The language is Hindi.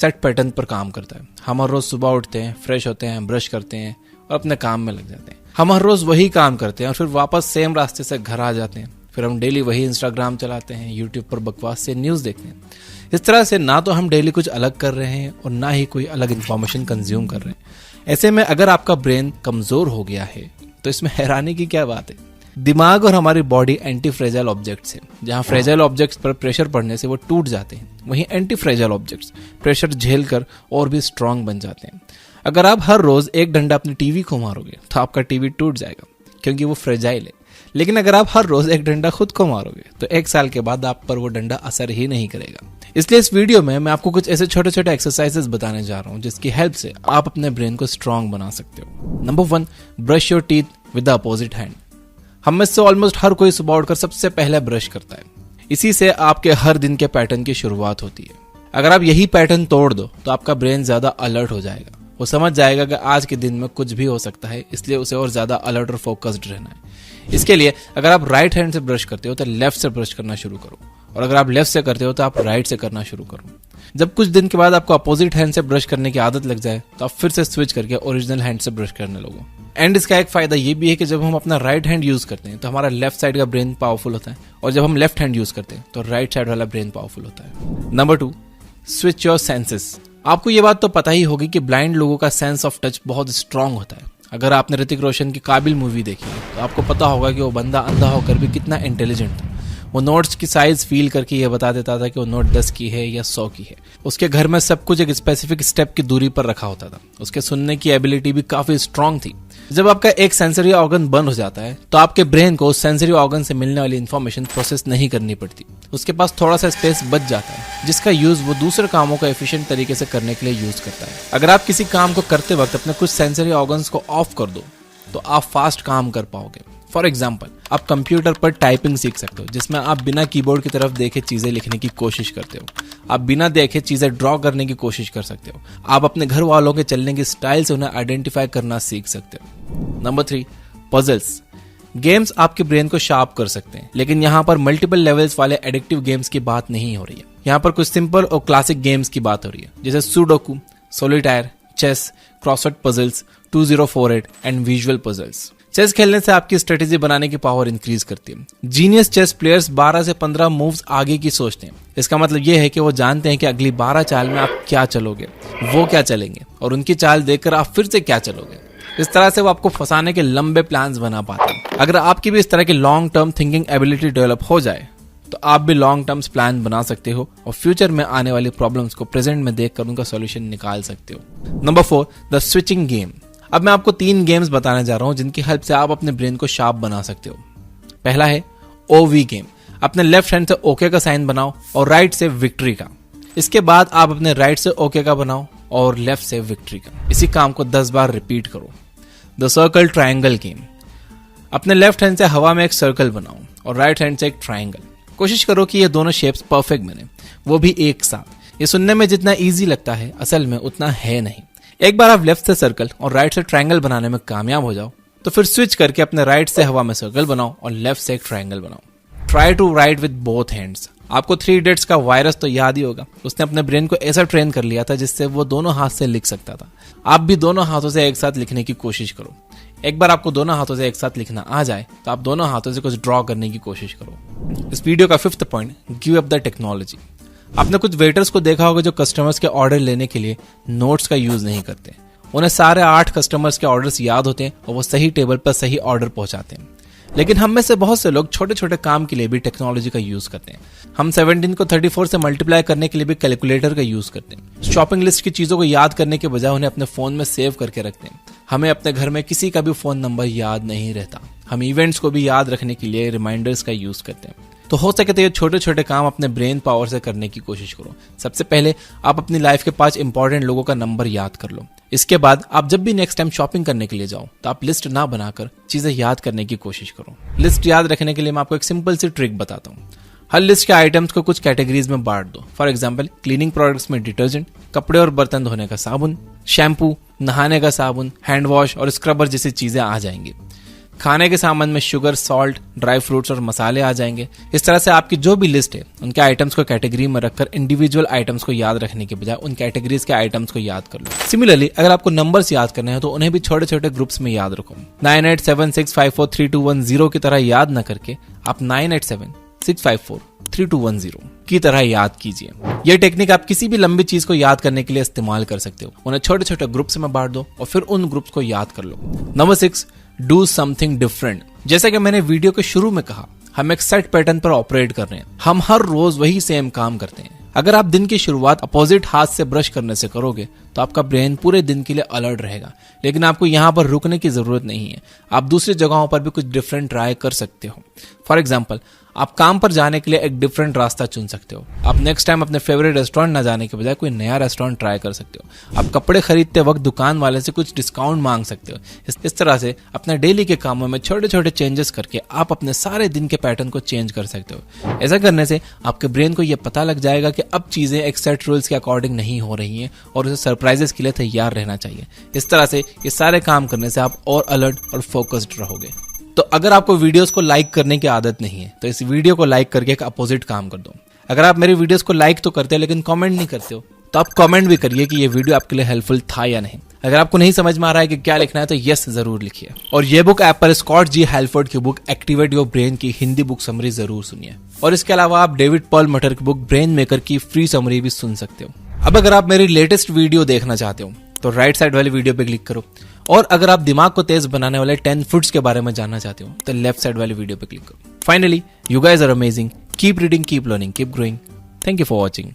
एग्जैक्ट पैटर्न पर काम करता है। हम हर रोज सुबह उठते हैं, फ्रेश होते हैं, ब्रश करते हैं और अपने काम में लग जाते हैं। हम हर रोज वही काम करते हैं और फिर वापस सेम रास्ते से घर आ जाते हैं। फिर हम डेली वही इंस्टाग्राम चलाते हैं, यूट्यूब पर बकवास से न्यूज़ देखते हैं। इस तरह से ना तो हम डेली कुछ अलग कर रहे हैं और ना ही कोई अलग इन्फॉर्मेशन कंज्यूम कर रहे हैं। ऐसे में अगर आपका ब्रेन कमजोर हो गया है तो इसमें हैरानी की क्या बात है। दिमाग और हमारी बॉडी एंटी फ्रेजाइल ऑब्जेक्ट्स है। जहां फ्रेजाइल ऑब्जेक्ट्स पर प्रेशर पड़ने से वो टूट जाते हैं, वहीं एंटी फ्रेजाइल ऑब्जेक्ट्स प्रेशर झेलकर और भी स्ट्रांग बन जाते हैं। अगर आप हर रोज एक डंडा अपनी टीवी को मारोगे तो आपका टीवी टूट जाएगा क्योंकि वो फ्रेजाइल है। लेकिन अगर आप हर रोज एक डंडा खुद को मारोगे तो 1 साल के बाद आप पर वो डंडा असर ही नहीं करेगा। इसलिए इस वीडियो में मैं आपको कुछ ऐसे छोटे छोटे एक्सरसाइजेस बताने जा रहा हूँ जिसकी हेल्प से आप अपने ब्रेन को स्ट्रांग बना सकते हो। Number 1, brush your teeth with the opposite hand. हम में से ऑलमोस्ट हर कोई सुबह उठकर सबसे पहले ब्रश करता है। इसी से आपके हर दिन के पैटर्न की शुरुआत होती है। अगर आप यही पैटर्न तोड़ दो तो आपका ब्रेन ज्यादा अलर्ट हो जाएगा। वो समझ जाएगा कि आज के दिन में कुछ भी हो सकता है, इसलिए उसे और ज्यादा अलर्ट और फोकस्ड रहना है। इसके लिए अगर आप राइट हैंड से ब्रश करते हो तो लेफ्ट से ब्रश करना शुरू करो, और अगर आप लेफ्ट से करते हो तो आप राइट से करना शुरू करो। जब कुछ दिन के बाद आपको अपोजिट हैंड से ब्रश करने की आदत लग जाए तो आप फिर से स्विच करके ओरिजिनल हैंड से ब्रश करने लगो। एंड इसका एक फायदा ये भी है कि जब हम अपना राइट हैंड यूज करते हैं तो हमारा लेफ्ट साइड का ब्रेन पावरफुल होता है, और जब हम लेफ्ट हैंड यूज करते हैं तो राइट साइड वाला ब्रेन पावरफुल होता है। Number 2, switch your senses. आपको ये बात तो पता ही होगी कि ब्लाइंड लोगों का सेंस ऑफ टच बहुत स्ट्रांग होता है। अगर आपने ऋतिक रोशन की काबिल मूवी देखी है तो आपको पता होगा कि वो बंदा अंधा होकर भी कितना इंटेलिजेंट था। वो नोट्स की साइज फील करके ये बता देता था कि वो नोट 10 की है या 100 की है। उसके घर में सब कुछ एक स्पेसिफिक स्टेप की दूरी पर रखा होता था। उसके सुनने की एबिलिटी भी काफी स्ट्रांग थी। जब आपका एक सेंसरी ऑर्गन बंद हो जाता है तो आपके ब्रेन को उस सेंसरी ऑर्गन से मिलने वाली इंफॉर्मेशन प्रोसेस नहीं करनी पड़ती। उसके पास थोड़ा सा स्पेस बच जाता है जिसका यूज वो दूसरे कामों को एफिशिएंट तरीके से करने के लिए यूज करता है। अगर आप किसी काम को करते वक्त अपने कुछ सेंसरी ऑर्गन्स को ऑफ कर दो तो आप फास्ट काम कर पाओगे। फॉर एग्जाम्पल, आप कंप्यूटर पर टाइपिंग सीख सकते हो जिसमें आप बिना कीबोर्ड की तरफ देखे चीजें लिखने की कोशिश करते हो। आप बिना देखे चीजें ड्रॉ करने की कोशिश कर सकते हो। आप अपने घर वालों के चलने की स्टाइल से उन्हें आइडेंटिफाई करना सीख सकते हो। Number 3, puzzles. गेम्स आपके ब्रेन को शार्प कर सकते हैं, लेकिन यहाँ पर मल्टीपल लेवल्स वाले एडिक्टिव गेम्स की बात नहीं हो रही है। यहाँ पर कुछ सिंपल और क्लासिक गेम्स की बात हो रही है, जैसे sudoku, solitaire, chess, crossword puzzles, 2048 and visual puzzles. Chess खेलने से आपकी स्ट्रेटेजी बनाने की पावर इंक्रीज करती है। जीनियस चेस प्लेयर्स 12 से 15 मूव्स आगे की सोचते हैं। इसका मतलब यह है कि वो जानते हैं कि अगली 12 चाल में आप क्या चलोगे, वो क्या चलेंगे, और उनकी चाल देखकर आप फिर से क्या चलोगे। इस तरह से वो आपको फंसाने के लंबे प्लान्स बना पाते हैं। अगर आपकी भी इस तरह की long term thinking ability develop हो जाए तो आप भी लॉन्ग टर्म प्लान बना सकते हो और फ्यूचर में आने वाली प्रॉब्लम्स को प्रेजेंट में देखकर उनका सॉल्यूशन निकाल सकते हो। Number 4, the switching game. अब मैं आपको 3 गेम्स बताने जा रहा हूं जिनकी हेल्प से आप अपने ब्रेन को शार्प बना सकते हो। पहला है ओवी गेम। अपने लेफ्ट हैंड से ओके का साइन बनाओ और राइट से विक्ट्री का। इसके बाद आप अपने राइट से ओके का बनाओ और लेफ्ट से विक्ट्री का। इसी काम को 10 बार रिपीट करो। The circle triangle game. अपने लेफ्ट हैंड से हवा में एक सर्कल बनाओ और राइट हैंड से एक ट्रायंगल। कोशिश करो कि ये दोनों शेप्स परफेक्ट बने, वो भी एक साथ। ये सुनने में जितना इजी लगता है असल में उतना है नहीं। एक बार आप लेफ्ट से सर्कल और राइट से ट्रायंगल बनाने में कामयाब हो जाओ तो फिर स्विच करके अपने राइट से हवा में सर्कल बनाओ और लेफ्ट से एक ट्रायंगल बनाओ। Try to write with both hands. आपको 3 इडियट्स का वायरस तो याद ही होगा। उसने अपने ब्रेन को ऐसा ट्रेन कर लिया था जिससे वो दोनों हाथ से लिख सकता था। आप भी दोनों हाथों से एक साथ लिखने की कोशिश करो। एक बार आपको दोनों हाथों से एक साथ लिखना आ जाए तो आप दोनों हाथों से कुछ ड्रॉ करने की कोशिश करो। इस वीडियो का 5th point, give up the technology. आपने कुछ वेटर्स को देखा होगा जो कस्टमर्स के ऑर्डर लेने के लिए नोट्स का यूज नहीं करते। उन्हें सारे 8 कस्टमर्स के ऑर्डर्स याद होते हैं और वो सही टेबल पर सही ऑर्डर पहुंचाते हैं। लेकिन हम में से बहुत से लोग छोटे छोटे काम के लिए भी टेक्नोलॉजी का यूज करते हैं। हम 17 को 34 से मल्टीप्लाई करने के लिए भी कैलकुलेटर का यूज करते हैं। शॉपिंग लिस्ट की चीजों को याद करने के बजाय उन्हें अपने फोन में सेव करके रखते हैं। हमें अपने घर में किसी का भी फोन नंबर याद नहीं रहता। हम इवेंट्स को भी याद रखने के लिए रिमाइंडर्स का यूज करते हैं। तो हो सके तो ये छोटे छोटे काम अपने ब्रेन पावर से करने की कोशिश करो। सबसे पहले आप अपनी लाइफ के 5 इंपॉर्टेंट लोगों का नंबर याद कर लो। इसके बाद आप जब भी नेक्स्ट टाइम शॉपिंग करने के लिए जाओ तो आप लिस्ट ना बनाकर चीजें याद करने की कोशिश करो। लिस्ट याद रखने के लिए मैं आपको एक सिंपल सी ट्रिक बताता हूँ। हर लिस्ट के आइटम्स को कुछ कैटेगरीज में बांट दो। फॉर एग्जाम्पल, क्लीनिंग प्रोडक्ट्स में डिटर्जेंट, कपड़े और बर्तन धोने का साबुन, शैम्पू, नहाने का साबुन, हैंड वॉश और स्क्रबर जैसी चीजें आ जाएंगी। खाने के सामान में शुगर, सॉल्ट, ड्राई फ्रूट्स और मसाले आ जाएंगे। इस तरह से आपकी जो भी लिस्ट है उनके आइटम्स को कैटेगरी में रखकर इंडिविजुअल आइटम्स को याद रखने के बजाय उन कैटेगरीज के आइटम्स को याद कर लो। सिमिलरली अगर आपको नंबर्स याद करने हैं तो उन्हें भी छोटे छोटे ग्रुप्स में याद रखो। 9876543210 की तरह याद न करके आप 9876543210 की तरह याद कीजिए। यह टेक्निक आप किसी भी लंबी चीज को याद करने के लिए इस्तेमाल कर सकते हो। उन्हें छोटे छोटे ग्रुप्स में बांट दो और फिर उन ग्रुप्स को याद कर लो। Number 6, do something different. जैसा कि मैंने वीडियो के शुरू में कहा, हम एक सेट पैटर्न पर ऑपरेट कर रहे हैं। हम हर रोज वही सेम काम करते हैं। अगर आप दिन की शुरुआत अपोजिट हाथ से ब्रश करने से करोगे तो आपका ब्रेन पूरे दिन के लिए अलर्ट रहेगा। लेकिन आपको यहाँ पर रुकने की जरूरत नहीं है। आप दूसरी जगहों पर भी कुछ डिफरेंट ट्राई कर सकते हो। फॉर एग्जाम्पल, आप काम पर जाने के लिए एक डिफरेंट रास्ता चुन सकते हो। आप नेक्स्ट टाइम अपने फेवरेट रेस्टोरेंट न जाने के बजाय कोई नया रेस्टोरेंट ट्राई कर सकते हो। आप कपड़े खरीदते वक्त दुकान वाले से कुछ डिस्काउंट मांग सकते हो। इस तरह से अपने डेली के कामों में छोटे छोटे चेंजेस करके आप अपने सारे दिन के पैटर्न को चेंज कर सकते हो। ऐसा करने से आपके ब्रेन को यह पता लग जाएगा कि अब चीजें एक सेट रूल्स के अकॉर्डिंग नहीं हो रही हैं और उसे सरप्राइजेस के लिए तैयार रहना चाहिए। इस तरह से ये सारे काम करने से आप और अलर्ट और फोकस्ड रहोगे। तो अगर आपको वीडियोस को लाइक करने की आदत नहीं है तो इस वीडियो को लाइक करके एक अपोजिट काम कर दो। अगर आप मेरी वीडियोस को लाइक तो करते हो लेकिन कमेंट नहीं करते हो तो आप कमेंट भी करिए कि ये वीडियो आपके लिए हेल्पफुल था या नहीं। अगर आपको नहीं समझ में आ रहा है कि क्या लिखना है तो यस जरूर लिखिए। और ये बुक ऐप पर स्कॉट जी हेल्फोर्ड की बुक एक्टिवेट योर ब्रेन की हिंदी बुक समरी जरूर सुनिए। और इसके अलावा आप डेविड पॉल मटर की बुक ब्रेन मेकर की फ्री समरी भी सुन सकते हो। अब अगर आप मेरी लेटेस्ट वीडियो देखना चाहते हो तो राइट साइड वाली वीडियो पे क्लिक करो। और अगर आप दिमाग को तेज बनाने वाले 10 फूड्स के बारे में जानना चाहते हो तो लेफ्ट साइड वाली वीडियो पे क्लिक करो। Finally, you guys are amazing. Keep reading, keep learning, keep growing. Thank you for watching.